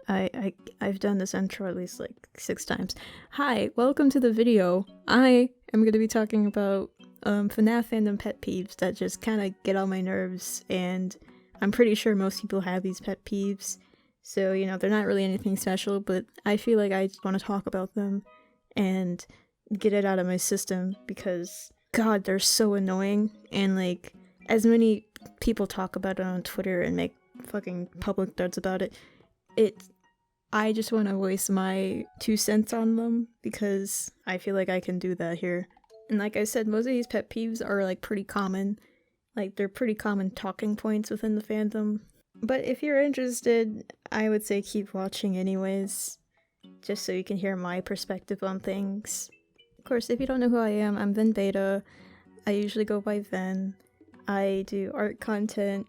I've done this intro at least like 6 times. Hi, welcome to the video. I am going to be talking about FNAF fandom pet peeves that just kind of get on my nerves, and I'm pretty sure most people have these pet peeves. So, you know, they're not really anything special, but I feel like I just want to talk about them and get it out of my system because, God, they're so annoying. And, like, as many people talk about it on Twitter and make fucking public threads about it, I just want to voice my 2 cents on them because I feel like I can do that here. And like I said, most of these pet peeves are, like, pretty common. Like, they're pretty common talking points within the fandom. But if you're interested, I would say keep watching anyways, just so you can hear my perspective on things. Of course, if you don't know who I am, I'm Ven Beta. I usually go by Ven. I do art content,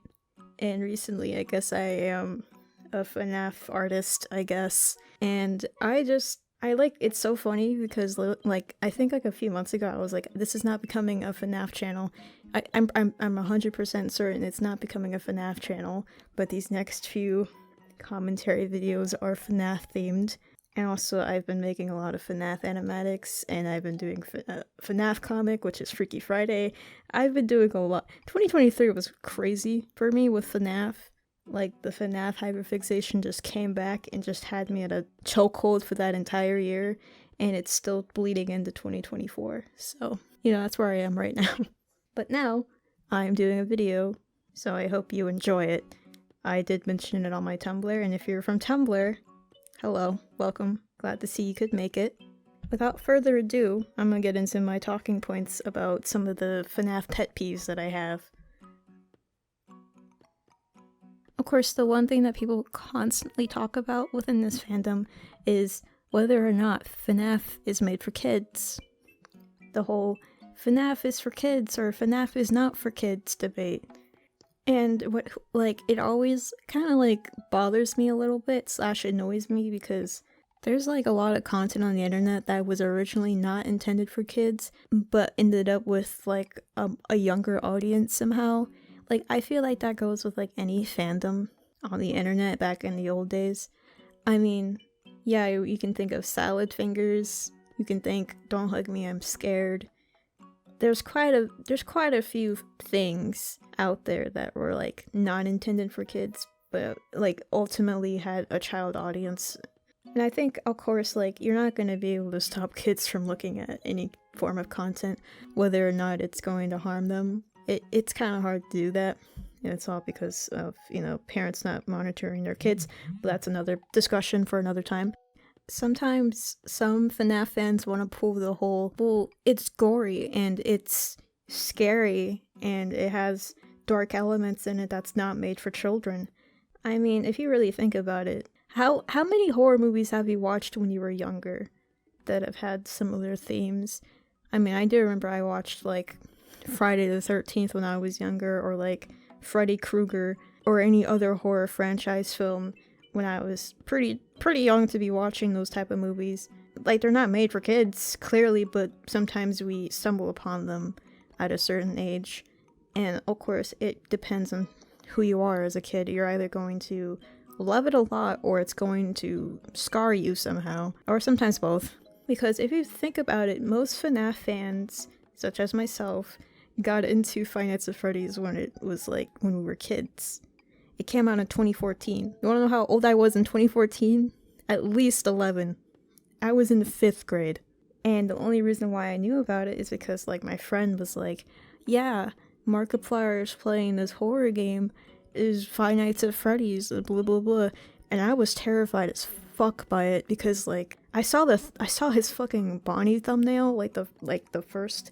and recently I guess I am a FNAF artist, I guess. And it's so funny because, like, I think like a few months ago I was like, this is not becoming a FNAF channel. I'm 100% certain it's not becoming a FNAF channel, but these next few commentary videos are FNAF themed. And also I've been making a lot of FNAF animatics, and I've been doing FNAF comic, which is Freaky Friday. I've been doing a lot. 2023 was crazy for me with FNAF. Like, the FNAF hyperfixation just came back and just had me at a chokehold for that entire year, and it's still bleeding into 2024. So, you know, that's where I am right now. But now, I'm doing a video, so I hope you enjoy it. I did mention it on my Tumblr, and if you're from Tumblr, hello, welcome. Glad to see you could make it. Without further ado, I'm gonna get into my talking points about some of the FNAF pet peeves that I have. Of course, the one thing that people constantly talk about within this fandom is whether or not FNAF is made for kids. The whole FNAF is for kids or FNAF is not for kids debate. And it always kind of like bothers me a little bit / annoys me because there's like a lot of content on the internet that was originally not intended for kids, but ended up with like a younger audience somehow. Like, I feel like that goes with, like, any fandom on the internet back in the old days. I mean, yeah, you can think of Salad Fingers, you can think Don't Hug Me, I'm Scared. There's quite a few things out there that were, like, not intended for kids, but, like, ultimately had a child audience. And I think, of course, like, you're not gonna be able to stop kids from looking at any form of content, whether or not it's going to harm them. It's kind of hard to do that, and it's all because of, you know, parents not monitoring their kids, but that's another discussion for another time. Sometimes some FNAF fans want to pull the whole, well, it's gory, and it's scary, and it has dark elements in it that's not made for children. I mean, if you really think about it, how many horror movies have you watched when you were younger that have had similar themes? I mean, I do remember I watched, like, Friday the 13th when I was younger, or like Freddy Krueger, or any other horror franchise film when I was pretty young to be watching those type of movies. Like, they're not made for kids, clearly, but sometimes we stumble upon them at a certain age. And of course, it depends on who you are as a kid. You're either going to love it a lot, or it's going to scar you somehow, or sometimes both. Because if you think about it, most FNAF fans, such as myself, got into Five Nights at Freddy's when we were kids. It came out in 2014. You wanna know how old I was in 2014? At least 11. I was in the 5th grade. And the only reason why I knew about it is because, like, my friend was like, yeah, Markiplier's playing this horror game, is Five Nights at Freddy's, blah blah blah. And I was terrified as fuck by it because, like, I saw his fucking Bonnie thumbnail, like the first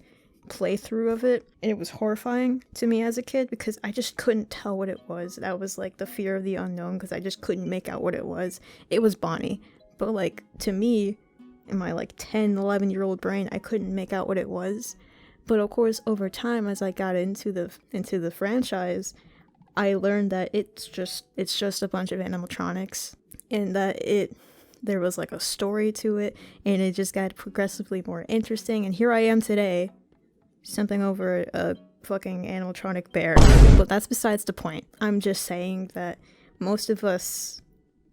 playthrough of it, and it was horrifying to me as a kid because I just couldn't tell what it was. That was like the fear of the unknown, because I just couldn't make out what it was. It was Bonnie, but like, to me, in my like 10-11-year-old brain, I couldn't make out what it was. But of course, over time, as I got into the franchise, I learned that it's just a bunch of animatronics, and that there was like a story to it, and it just got progressively more interesting. And here I am today, something over a fucking animatronic bear. But that's besides the point. I'm just saying that most of us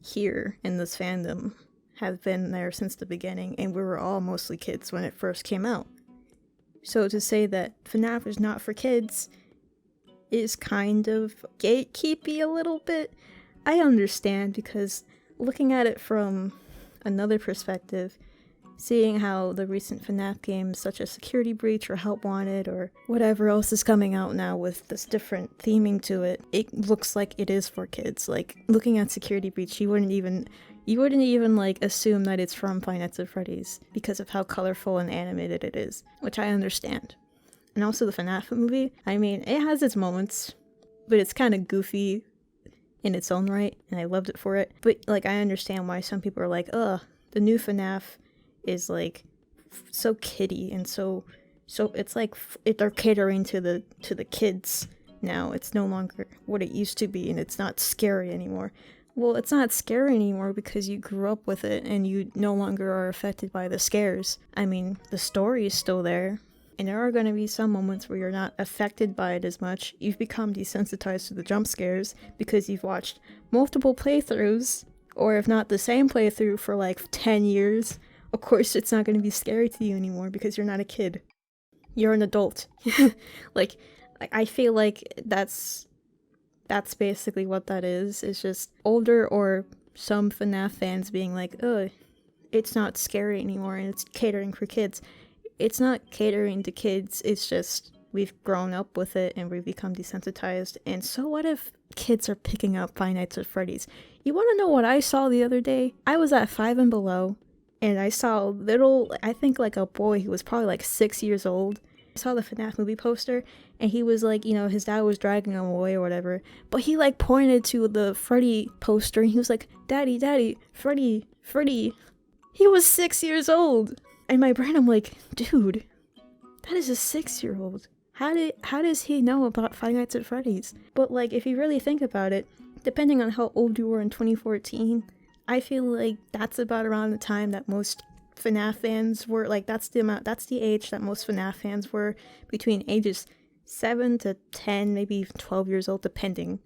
here in this fandom have been there since the beginning, and we were all mostly kids when it first came out. So to say that FNAF is not for kids is kind of gatekeepy a little bit. I understand, because looking at it from another perspective, seeing how the recent FNAF games such as Security Breach or Help Wanted or whatever else is coming out now with this different theming to it, it looks like it is for kids. Like, looking at Security Breach, you wouldn't even like assume that it's from Five Nights at Freddy's because of how colorful and animated it is, which I understand. And also the FNAF movie, I mean, it has its moments, but it's kind of goofy in its own right, and I loved it for it. But like, I understand why some people are like, ugh, the new FNAF is like so kiddie and so it's like they're catering to the kids now. It's no longer what it used to be, and it's not scary anymore. Well, it's not scary anymore because you grew up with it and you no longer are affected by the scares. I mean, the story is still there, and there are going to be some moments where you're not affected by it as much. You've become desensitized to the jump scares because you've watched multiple playthroughs, or if not the same playthrough for like 10 years. Of course, it's not going to be scary to you anymore because you're not a kid. You're an adult. Like, I feel like that's basically what that is. It's just older or some FNAF fans being like, oh, it's not scary anymore and it's catering for kids. It's not catering to kids, it's just we've grown up with it and we've become desensitized. And so what if kids are picking up Five Nights at Freddy's? You want to know what I saw the other day? I was at Five and Below, and I saw a little, I think like a boy who was probably like 6 years old. I saw the FNAF movie poster, and he was like, you know, his dad was dragging him away or whatever, but he like pointed to the Freddy poster and he was like, Daddy, Freddy. He was 6 years old. In my brain, I'm like, dude, that is a 6-year-old. How does he know about Five Nights at Freddy's? But like, if you really think about it, depending on how old you were in 2014, I feel like that's about around the time that most FNAF fans were, like, that's the age that most FNAF fans were, between ages 7 to 10, maybe even 12 years old, depending.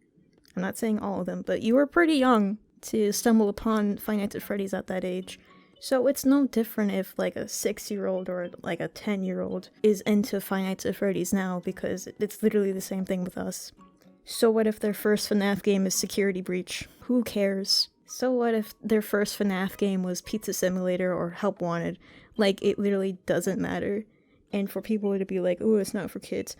I'm not saying all of them, but you were pretty young to stumble upon Five Nights at Freddy's at that age. So it's no different if like a 6-year-old or like a 10-year-old is into Five Nights at Freddy's now, because it's literally the same thing with us. So what if their first FNAF game is Security Breach? Who cares? So what if their first FNAF game was Pizza Simulator or Help Wanted? Like, it literally doesn't matter. And for people to be like, oh, it's not for kids.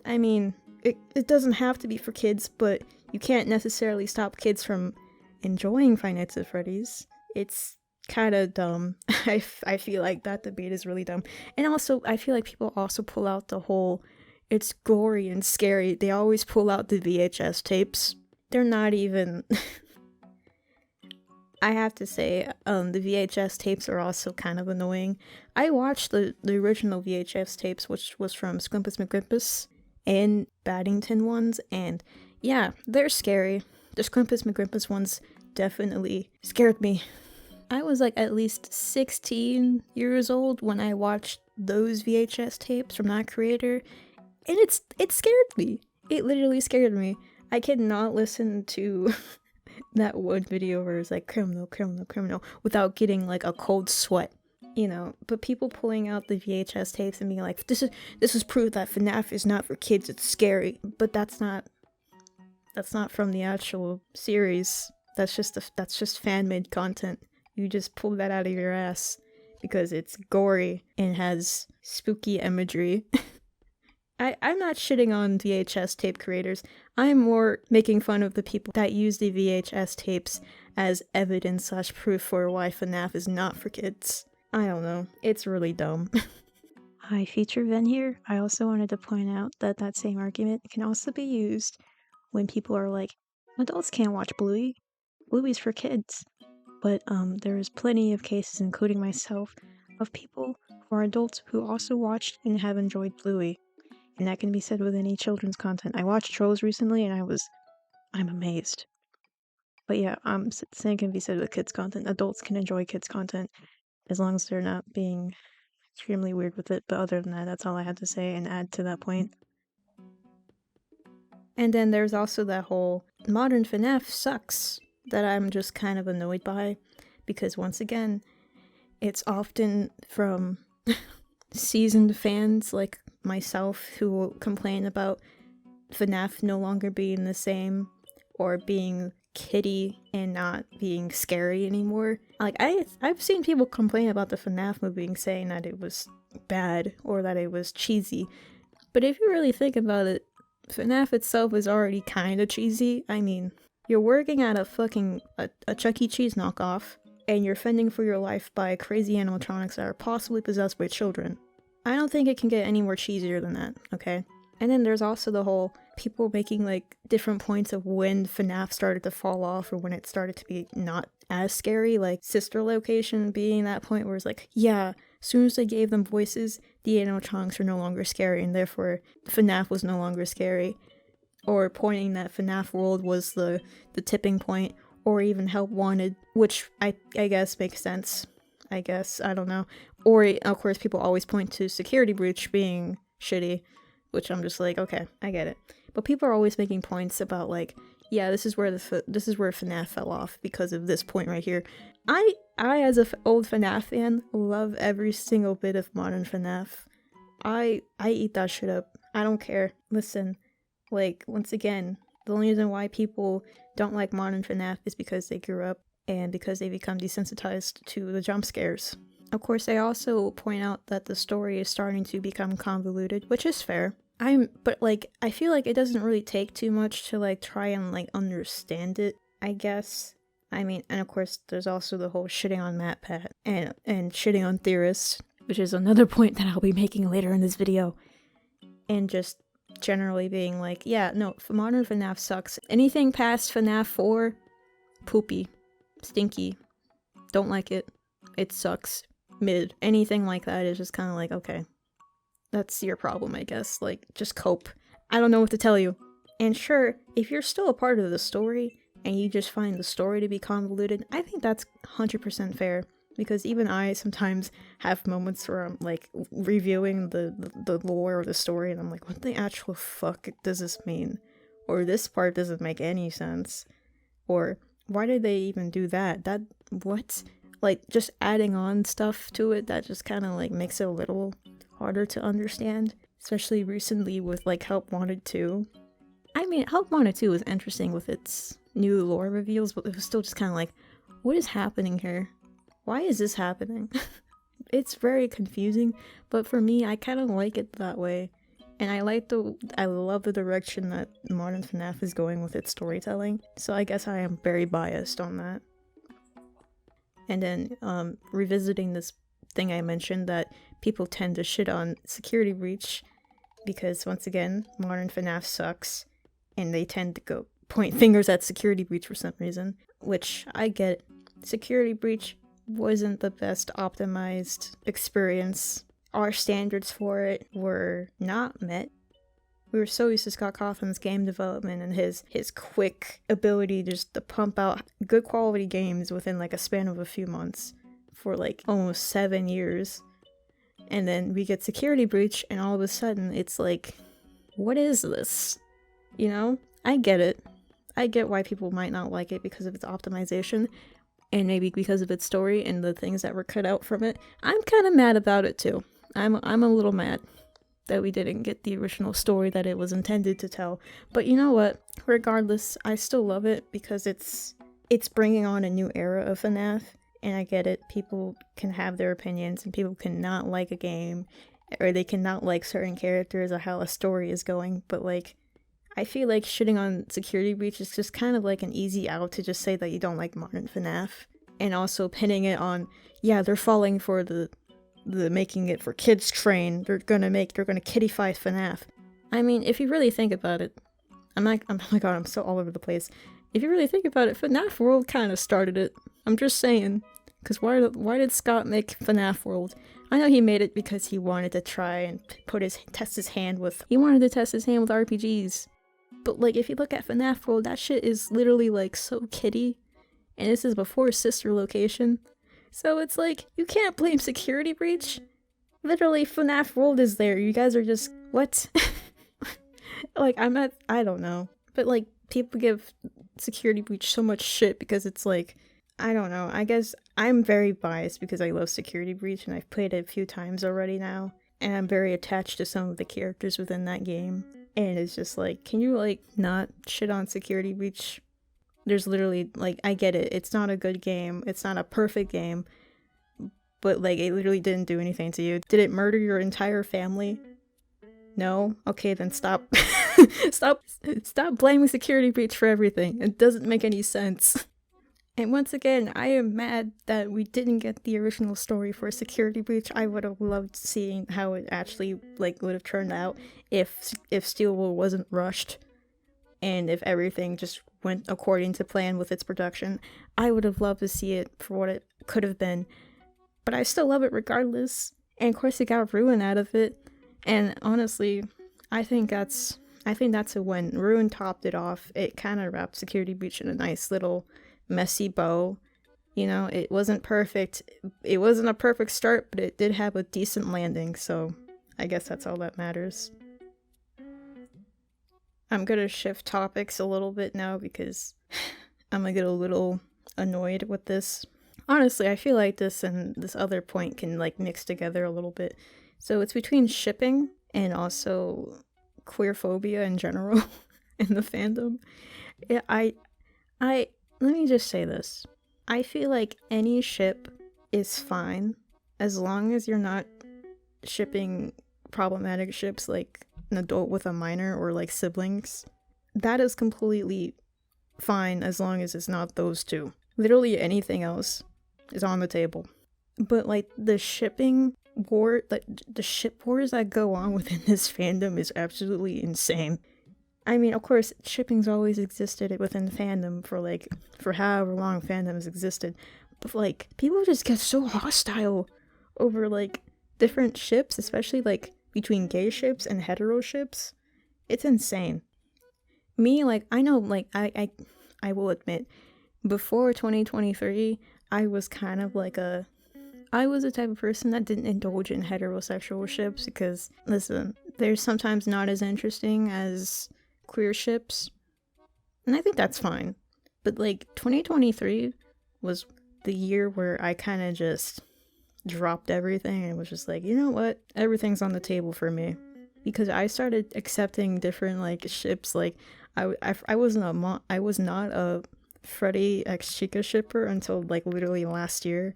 I mean, it doesn't have to be for kids, but you can't necessarily stop kids from enjoying Five Nights at Freddy's. It's kind of dumb. I feel like that debate is really dumb. And also, I feel like people also pull out the whole, it's gory and scary. They always pull out the VHS tapes. They're not even... I have to say, the VHS tapes are also kind of annoying. I watched the original VHS tapes, which was from Squimpus McGrimpus and Baddington ones, and yeah, they're scary. The Squimpus McGrimpus ones definitely scared me. I was like at least 16 years old when I watched those VHS tapes from that creator, and it scared me. It literally scared me. I could not listen to that one video where it's like criminal without getting like a cold sweat, you know. But people pulling out the VHS tapes and being like, this is proof that FNAF is not for kids, it's scary. But that's not from the actual series. That's just fan-made content. You just pull that out of your ass because it's gory and has spooky imagery. I'm not shitting on VHS tape creators. I'm more making fun of the people that use the VHS tapes as evidence/proof for why FNAF is not for kids. I don't know. It's really dumb. Hi, Feature Ven here. I also wanted to point out that same argument can also be used when people are like, adults can't watch Bluey. Bluey's for kids. But there's plenty of cases, including myself, of people who are adults who also watched and have enjoyed Bluey. And that can be said with any children's content. I watched Trolls recently and I'm amazed. But yeah, same can be said with kids content. Adults can enjoy kids content as long as they're not being extremely weird with it. But other than that, that's all I had to say and add to that point. And then there's also that whole modern FNAF sucks. that I'm just kind of annoyed by, because once again, it's often from seasoned fans like myself who will complain about FNAF no longer being the same, or being kiddie and not being scary anymore. Like, I've seen people complain about the FNAF movie saying that it was bad or that it was cheesy. But if you really think about it, FNAF itself is already kind of cheesy. I mean, you're working at a Chuck E. Cheese knockoff, and you're fending for your life by crazy animatronics that are possibly possessed by children. I don't think it can get any more cheesier than that, okay? And then there's also the whole people making like different points of when FNAF started to fall off or when it started to be not as scary, like Sister Location being that point where it's like, yeah, as soon as they gave them voices, the animatronics are no longer scary and therefore FNAF was no longer scary. Or pointing that FNAF World was the tipping point, or even Help Wanted, which I guess makes sense. I don't know. Or, of course, people always point to Security Breach being shitty, which I'm just like, okay, I get it. But people are always making points about like, yeah, this is where FNAF fell off because of this point right here. I as a old FNAF fan, love every single bit of modern FNAF. I eat that shit up. I don't care. Listen, like, once again, the only reason why people don't like modern FNAF is because they grew up and because they become desensitized to the jump scares. Of course, they also point out that the story is starting to become convoluted, which is fair. But like, I feel like it doesn't really take too much to like try and like understand it, I guess. I mean, and of course, there's also the whole shitting on MatPat and shitting on theorists, which is another point that I'll be making later in this video. And just generally being like, yeah, no, modern FNAF sucks. Anything past FNAF 4, poopy, stinky, don't like it, it sucks, mid. Anything like that is just kind of like, okay, that's your problem, I guess. Like, just cope. I don't know what to tell you. And sure, if you're still a part of the story and you just find the story to be convoluted, I think that's 100% fair. Because even I sometimes have moments where I'm like reviewing the lore of the story and I'm like, what the actual fuck does this mean? Or this part doesn't make any sense. Or why did they even do that? What? Like, just adding on stuff to it that just kind of like makes it a little harder to understand. Especially recently with like Help Wanted 2. I mean, Help Wanted 2 was interesting with its new lore reveals, but it was still just kind of like, what is happening here? Why is this happening? It's very confusing, but for me, I kind of like it that way. And I love the direction that modern FNAF is going with its storytelling. So I guess I am very biased on that. And then, revisiting this thing I mentioned that people tend to shit on Security Breach because, once again, modern FNAF sucks. And they tend to go point fingers at Security Breach for some reason, which I get. Security Breach wasn't the best optimized experience. Our standards for it were not met. We were so used to Scott Cawthon's game development and his quick ability just to pump out good quality games within like a span of a few months for like almost 7 years. And then we get Security Breach and all of a sudden it's like, what is this? You know? I get it. I get why people might not like it because of its optimization. And maybe because of its story and the things that were cut out from it. I'm kind of mad about it too. I'm a little mad that we didn't get the original story that it was intended to tell. But you know what? Regardless, I still love it because it's bringing on a new era of FNAF. And I get it. People can have their opinions and people cannot like a game. Or they cannot like certain characters or how a story is going. But like, I feel like shitting on Security Breach is just kind of like an easy out to just say that you don't like modern FNAF. And also pinning it on, yeah, they're falling for the making it for kids train. They're gonna kiddify FNAF. I mean, if you really think about it, oh my god, I'm so all over the place. If you really think about it, FNAF World kind of started it. I'm just saying. Because why did Scott make FNAF World? I know he made it because he wanted to try and test his hand with RPGs. But like, if you look at FNAF World, that shit is literally like so kiddie. And this is before Sister Location. So it's like, you can't blame Security Breach. Literally, FNAF World is there. You guys are just, what? Like, I don't know. But like, people give Security Breach so much shit because it's like, I don't know, I guess I'm very biased because I love Security Breach and I've played it a few times already now, and I'm very attached to some of the characters within that game, and it's just like, can you like not shit on Security Breach? There's literally, like, I get it, it's not a good game, it's not a perfect game, but like, it literally didn't do anything to you. Did it murder your entire family? No? Okay, then stop. Stop blaming Security Breach for everything. It doesn't make any sense. And once again, I am mad that we didn't get the original story for Security Breach. I would have loved seeing how it actually like would have turned out if Steel Wool wasn't rushed and if everything just went according to plan with its production. I would have loved to see it for what it could have been. But I still love it regardless. And of course it got Ruin out of it. And honestly, I think that's a win. Ruin topped it off. It kind of wrapped Security Breach in a nice little messy bow. You know, it wasn't perfect. It wasn't a perfect start, but it did have a decent landing, so I guess that's all that matters. I'm gonna shift topics a little bit now because I'm gonna get a little annoyed with this. Honestly, I feel like this and this other point can like mix together a little bit. So it's between shipping and also queerphobia in general in the fandom. Let me just say this. I feel like any ship is fine as long as you're not shipping problematic ships like an adult with a minor or like siblings. That is completely fine as long as it's not those two. Literally anything else is on the table. But like the shipping war, like the ship wars that go on within this fandom is absolutely insane. I mean, of course, shipping's always existed within the fandom for however long fandom has existed. But, like, people just get so hostile over, like, different ships, especially, like, between gay ships and hetero ships. It's insane. Me, like, I know, like, I will admit, before 2023, I was kind of like I was the type of person that didn't indulge in heterosexual ships because, listen, they're sometimes not as interesting as queer ships, and I think that's fine. But like 2023 was the year where I kind of just dropped everything and was just like, you know what, everything's on the table for me, because I started accepting different like ships. Like I was not a Freddy x Chica shipper until like literally last year.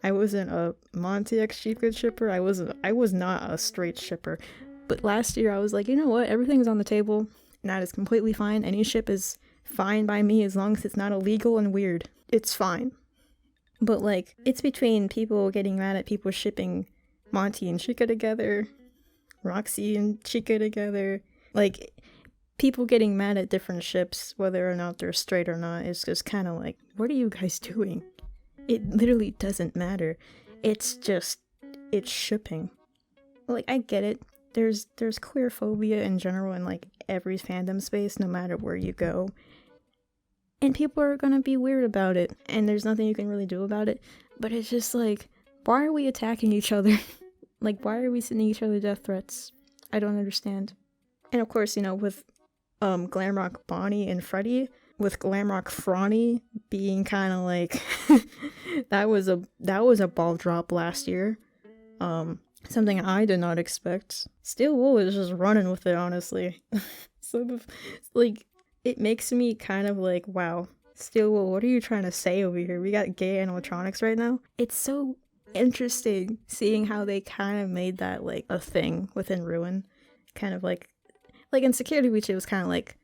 I wasn't a Monty x Chica shipper. I was not a straight shipper. But last year I was like, you know what, everything's on the table. And that is completely fine. Any ship is fine by me as long as it's not illegal and weird. It's fine. But like, it's between people getting mad at people shipping Monty and Chica together, Roxy and Chica together. Like, people getting mad at different ships, whether or not they're straight or not, is just kind of like, what are you guys doing? It literally doesn't matter. It's shipping. Like, I get it. There's queer phobia in general in like every fandom space, no matter where you go. And people are gonna be weird about it, and there's nothing you can really do about it. But it's just like, why are we attacking each other? Like, why are we sending each other death threats? I don't understand. And of course, you know, with Glamrock Bonnie and Freddy, with Glamrock Frawny being kind of like that was a ball drop last year. Something I did not expect. Steel Wool is just running with it, honestly. So, like, it makes me kind of like, wow, Steel Wool, what are you trying to say over here? We got gay animatronics right now? It's so interesting seeing how they kind of made that, like, a thing within Ruin. Kind of like in Security Breach, it was kind of like,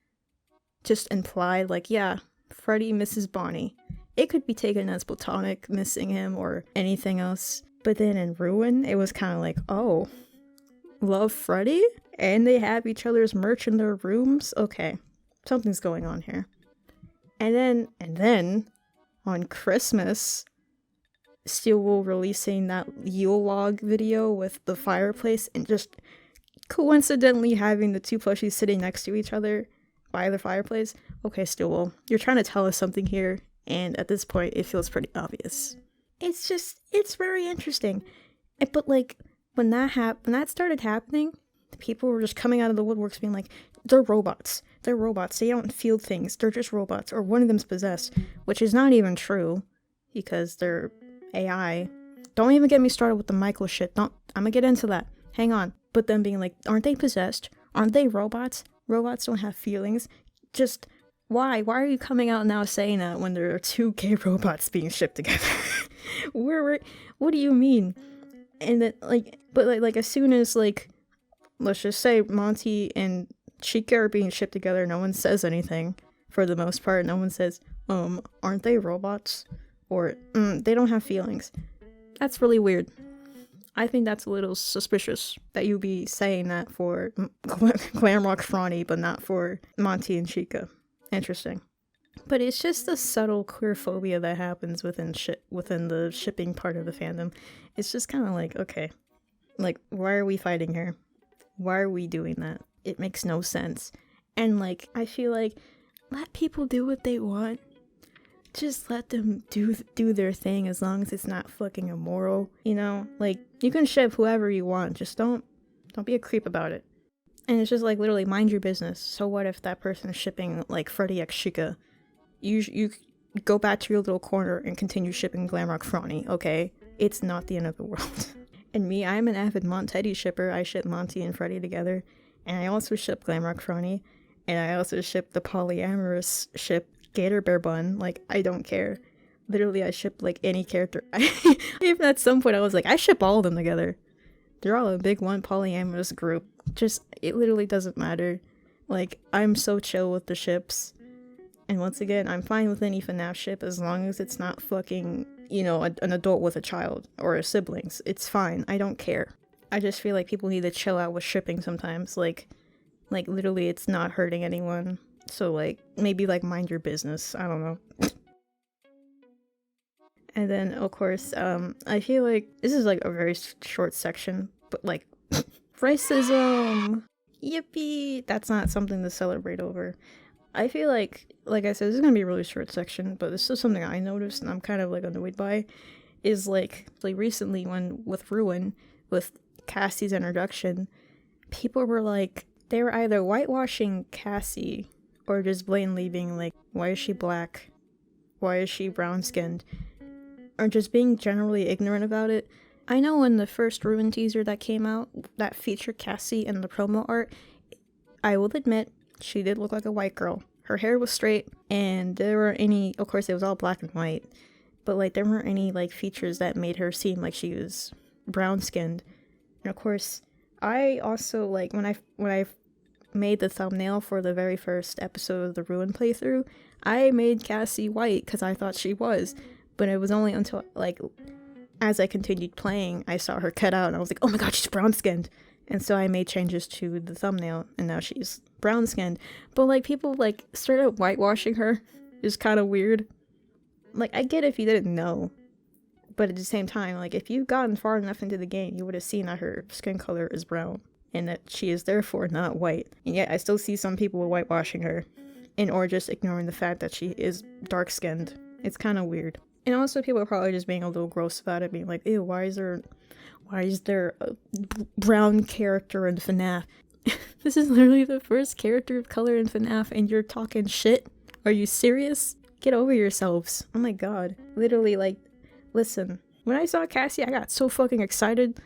just implied, like, yeah, Freddy misses Bonnie. It could be taken as platonic, missing him, or anything else. But then in Ruin, it was kind of like, oh, love Freddy? And they have each other's merch in their rooms? Okay, something's going on here. And then, on Christmas, Steel Wool releasing that Yule log video with the fireplace and just coincidentally having the two plushies sitting next to each other by the fireplace. Okay, Steel Wool, you're trying to tell us something here, and at this point, it feels pretty obvious. It's very interesting. But like, when that started happening, people were just coming out of the woodworks being like, they're robots. they're robots. They don't feel things. They're just robots. Or one of them's possessed, which is not even true because they're AI. Don't even get me started with the Michael shit. I'm gonna get into that. Hang on. But them being like, aren't they possessed? Aren't they robots? Robots don't have feelings. Just why? Why are you coming out now saying that when there are two gay robots being shipped together? What do you mean? And then but as soon as let's just say Monty and Chica are being shipped together, no one says anything for the most part. No one says, aren't they robots? Or, they don't have feelings. That's really weird. I think that's a little suspicious that you be saying that for Glamrock Frawny, but not for Monty and Chica. Interesting. But it's just the subtle queerphobia that happens within the shipping part of the fandom. It's just kind of like, okay, why are we fighting here? Why are we doing that? It makes no sense. And I feel like, let people do what they want. Just let them do their thing as long as it's not fucking immoral, you know? You can ship whoever you want, just don't be a creep about it. And it's just literally mind your business. So what if that person is shipping Freddy X Chica? You go back to your little corner and continue shipping Glamrock Frawny, okay? It's not the end of the world. And me, I'm an avid Montetti shipper. I ship Monty and Freddy together. And I also ship Glamrock Frawny. And I also ship the polyamorous ship Gator Bear Bun. I don't care. Literally, I ship any character. Even at some point I was I ship all of them together. They're all a big one polyamorous group. Just, it literally doesn't matter. I'm so chill with the ships. And once again, I'm fine with any FNAF ship as long as it's not fucking, an adult with a child or a siblings. It's fine. I don't care. I just feel like people need to chill out with shipping sometimes. Literally, it's not hurting anyone. So, maybe, mind your business. I don't know. And then, of course, I feel like this is, a very short section, but, racism! Yippee! That's not something to celebrate over. I feel like I said, this is gonna be a really short section, but this is something I noticed and I'm kind of, annoyed by, is, recently with Ruin, with Cassie's introduction, people were, they were either whitewashing Cassie or just blatantly being why is she black? Why is she brown-skinned? Or just being generally ignorant about it. I know in the first Ruin teaser that came out, that featured Cassie in the promo art, I will admit, she did look like a white girl. Her hair was straight, and there weren't any, of course it was all black and white, but there weren't any features that made her seem like she was brown-skinned. And of course, I also, when I made the thumbnail for the very first episode of the Ruin playthrough, I made Cassie white because I thought she was, but it was only until, as I continued playing, I saw her cut out, and I was like, oh my god, she's brown-skinned! And so I made changes to the thumbnail, and now she's brown-skinned. But, people, straight up whitewashing her is kind of weird. I get if you didn't know, but at the same time, if you've gotten far enough into the game, you would have seen that her skin color is brown, and that she is therefore not white. And yet, I still see some people whitewashing her, or just ignoring the fact that she is dark-skinned. It's kind of weird. And also, people are probably just being a little gross about it, being like, ew, why is there a brown character in FNAF? This is literally the first character of color in FNAF, and you're talking shit? Are you serious? Get over yourselves. Oh my god. Literally, listen. When I saw Cassie, I got so fucking excited.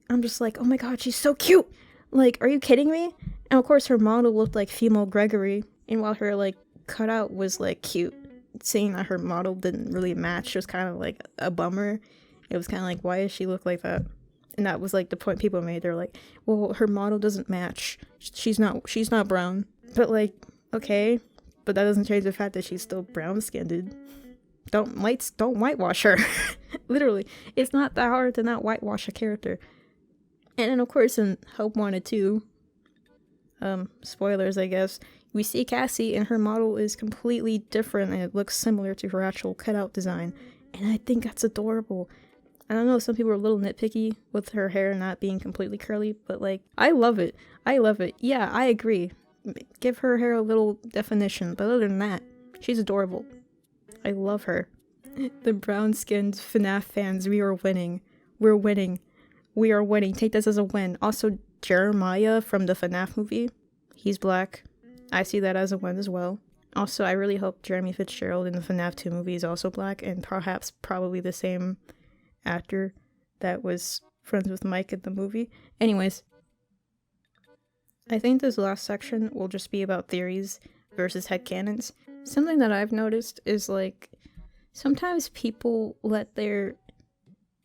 I'm just like, oh my god, she's so cute! Are you kidding me? And of course, her model looked like female Gregory, and while her, cutout was, cute, seeing that her model didn't really match was kind of, a bummer. It was kind of why does she look like that? And that was, the point people made. They're like, well, her model doesn't match. She's not brown. But, okay. But that doesn't change the fact that she's still brown-skinned. Don't whitewash her. Literally. It's not that hard to not whitewash a character. And then, of course, in Help Wanted 2, spoilers, I guess, we see Cassie, and her model is completely different, and it looks similar to her actual cutout design. And I think that's adorable. I don't know, some people are a little nitpicky with her hair not being completely curly, but I love it. I love it. Yeah, I agree. Give her hair a little definition, but other than that, she's adorable. I love her. The brown-skinned FNAF fans, we are winning. We're winning. We are winning. Take this as a win. Also, Jeremiah from the FNAF movie, he's black. I see that as a win as well. Also, I really hope Jeremy Fitzgerald in the FNAF 2 movie is also black, and perhaps probably the same actor that was friends with Mike in the movie. Anyways, I think this last section will just be about theories versus headcanons. Something that I've noticed is, like, sometimes people let their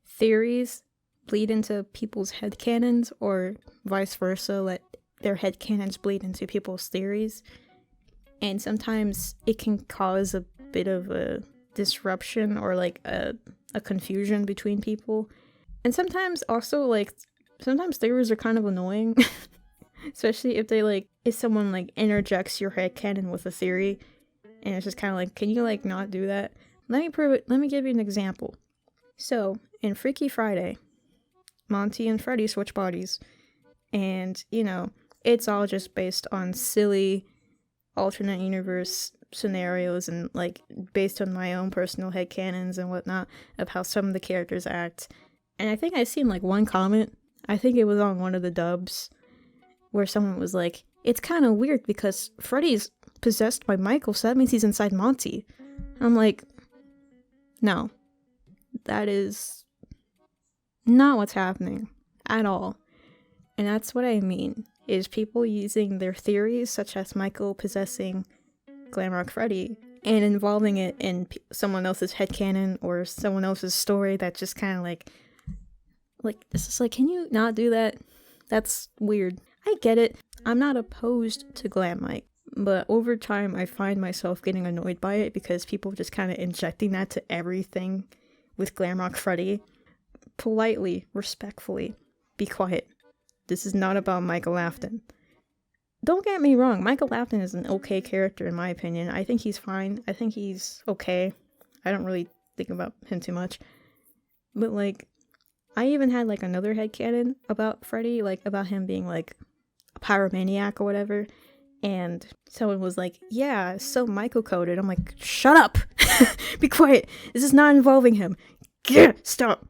theories bleed into people's headcanons, or vice versa, let their headcanons bleed into people's theories. And sometimes it can cause a bit of a disruption or like a confusion between people. And sometimes also, like, sometimes theories are kind of annoying. Especially if if someone like interjects your headcanon with a theory and it's just kind of like, can you like not do that? Let me prove it. Let me give you an example. So in Freaky Friday, Monty and Freddy switch bodies, and you know, it's all just based on silly alternate universe scenarios and like based on my own personal headcanons and whatnot of how some of the characters act. And I think I seen like one comment, I think it was on one of the dubs, where someone was like, it's kind of weird because Freddy's possessed by Michael, so that means he's inside Monty. I'm like, no, that is not what's happening at all. And that's what I mean, is people using their theories, such as Michael possessing Glamrock Freddy, and involving it in someone else's headcanon or someone else's story that just kind of like, this is like, can you not do that? That's weird. I get it. I'm not opposed to Glam Mike, but over time I find myself getting annoyed by it because people just kind of injecting that to everything with Glamrock Freddy. Politely, respectfully, be quiet. This is not about Michael Afton. Don't get me wrong, Michael Afton is an okay character in my opinion. I think he's fine. I think he's okay. I don't really think about him too much. But like, I even had like another headcanon about Freddy, like about him being like a pyromaniac or whatever. And someone was like, yeah, so Michael coded. I'm like, shut up! Be quiet! This is not involving him. Stop!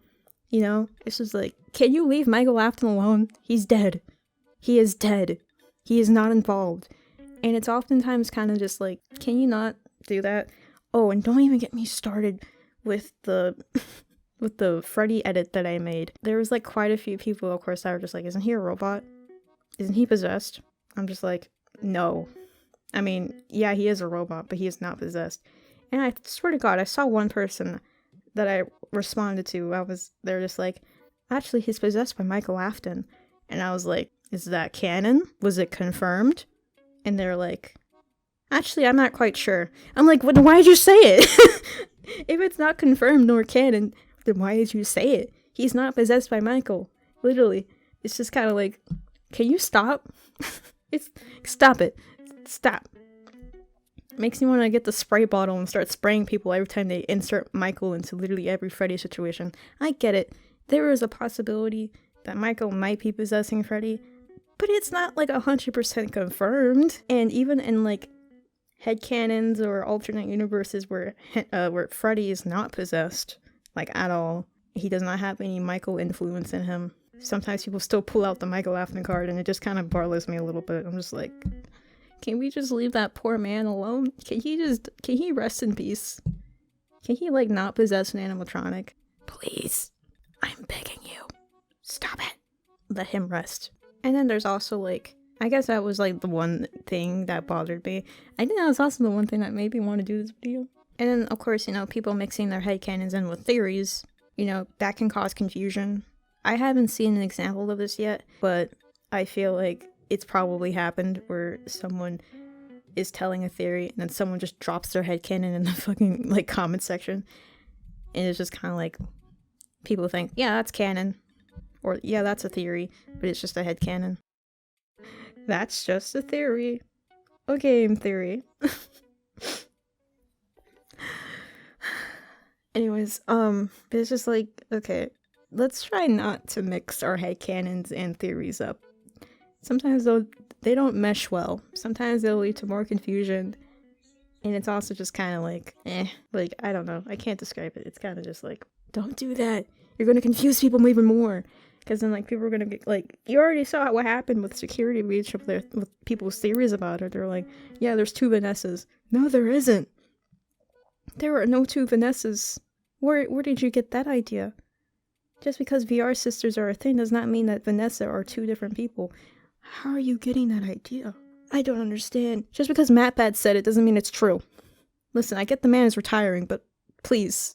You know? It's just like, can you leave Michael Afton alone? He's dead. He is dead. He is not involved. And it's oftentimes kind of just like, can you not do that? Oh, and don't even get me started with the Freddy edit that I made. There was like quite a few people, of course, that were just like, isn't he a robot? Isn't he possessed? I'm just like, no. I mean, yeah, he is a robot, but he is not possessed. And I swear to God, I saw one person that I responded to. They're just like, actually, he's possessed by Michael Afton. And I was like, is that canon? Was it confirmed? And they're like, actually, I'm not quite sure. I'm like, why did you say it? If it's not confirmed nor canon, then why did you say it? He's not possessed by Michael. Literally. It's just kind of like, can you stop? Stop it. Stop. Makes me want to get the spray bottle and start spraying people every time they insert Michael into literally every Freddy situation. I get it. There is a possibility that Michael might be possessing Freddy, but it's not like 100% confirmed. And even in like headcanons or alternate universes where Freddy is not possessed, like at all, he does not have any Michael influence in him. Sometimes people still pull out the Michael Afton card, and it just kind of bothers me a little bit. I'm just like, can we just leave that poor man alone? Can he rest in peace? Can he like not possess an animatronic? Please, I'm begging you. Stop it. Let him rest. And then there's also like, I guess that was like the one thing that bothered me. I think that was also the one thing that made me want to do this video. And then of course, you know, people mixing their headcanons in with theories, you know, that can cause confusion. I haven't seen an example of this yet, but I feel like it's probably happened where someone is telling a theory and then someone just drops their headcanon in the fucking like comment section. And it's just kind of like, people think, yeah, that's canon. Or, yeah, that's a theory, but it's just a headcanon. That's just a theory. A game theory. Anyways, but it's just like, okay, let's try not to mix our headcanons and theories up. Sometimes they don't mesh well. Sometimes they'll lead to more confusion. And it's also just kind of like, like, I don't know. I can't describe it. It's kind of just like, don't do that. You're going to confuse people even more. Because then, like, people are gonna get, like, you already saw what happened with Security Breach with people's theories about it. They're like, yeah, there's 2 Vanessas. No, there isn't. There are no 2 Vanessas. Where did you get that idea? Just because VR sisters are a thing does not mean that Vanessa are 2 different people. How are you getting that idea? I don't understand. Just because MatBad said it doesn't mean it's true. Listen, I get the man is retiring, but please.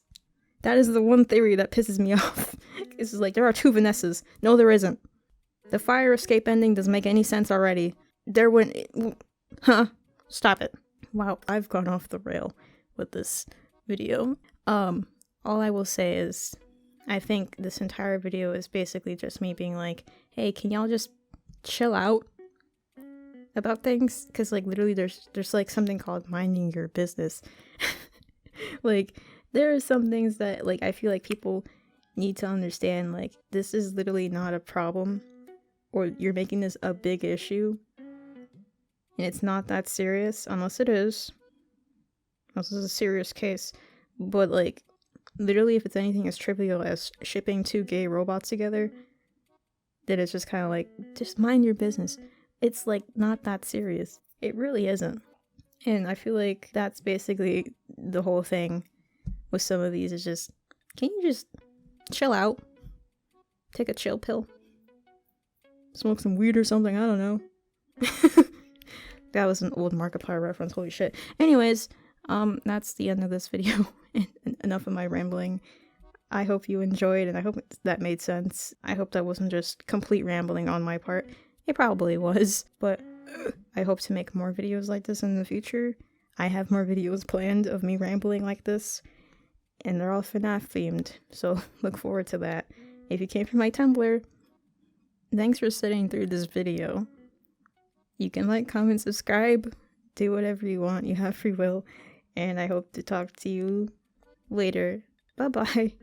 That is the one theory that pisses me off. It's like, there are 2 Vanessas. No, there isn't. The fire escape ending doesn't make any sense already. There went... Huh? Stop it. Wow, I've gone off the rail with this video. All I will say is, I think this entire video is basically just me being like, hey, can y'all just chill out about things? Because, like, literally there's like something called minding your business. Like, there are some things that, like, I feel like people need to understand, like, this is literally not a problem, or you're making this a big issue, and it's not that serious, unless it is. This is a serious case. But, like, literally, if it's anything as trivial as shipping 2 gay robots together, then it's just kind of like, just mind your business. It's, like, not that serious. It really isn't. And I feel like that's basically the whole thing with some of these, is just, can you just chill out? Take a chill pill? Smoke some weed or something? I don't know. That was an old Markiplier reference, holy shit. Anyways, that's the end of this video. Enough of my rambling. I hope you enjoyed, and I hope that made sense. I hope that wasn't just complete rambling on my part. It probably was, but I hope to make more videos like this in the future. I have more videos planned of me rambling like this, and they're all FNAF themed, so look forward to that. If you came from my Tumblr, thanks for sitting through this video. You can like, comment, subscribe, do whatever you want, you have free will, and I hope to talk to you later. Bye-bye.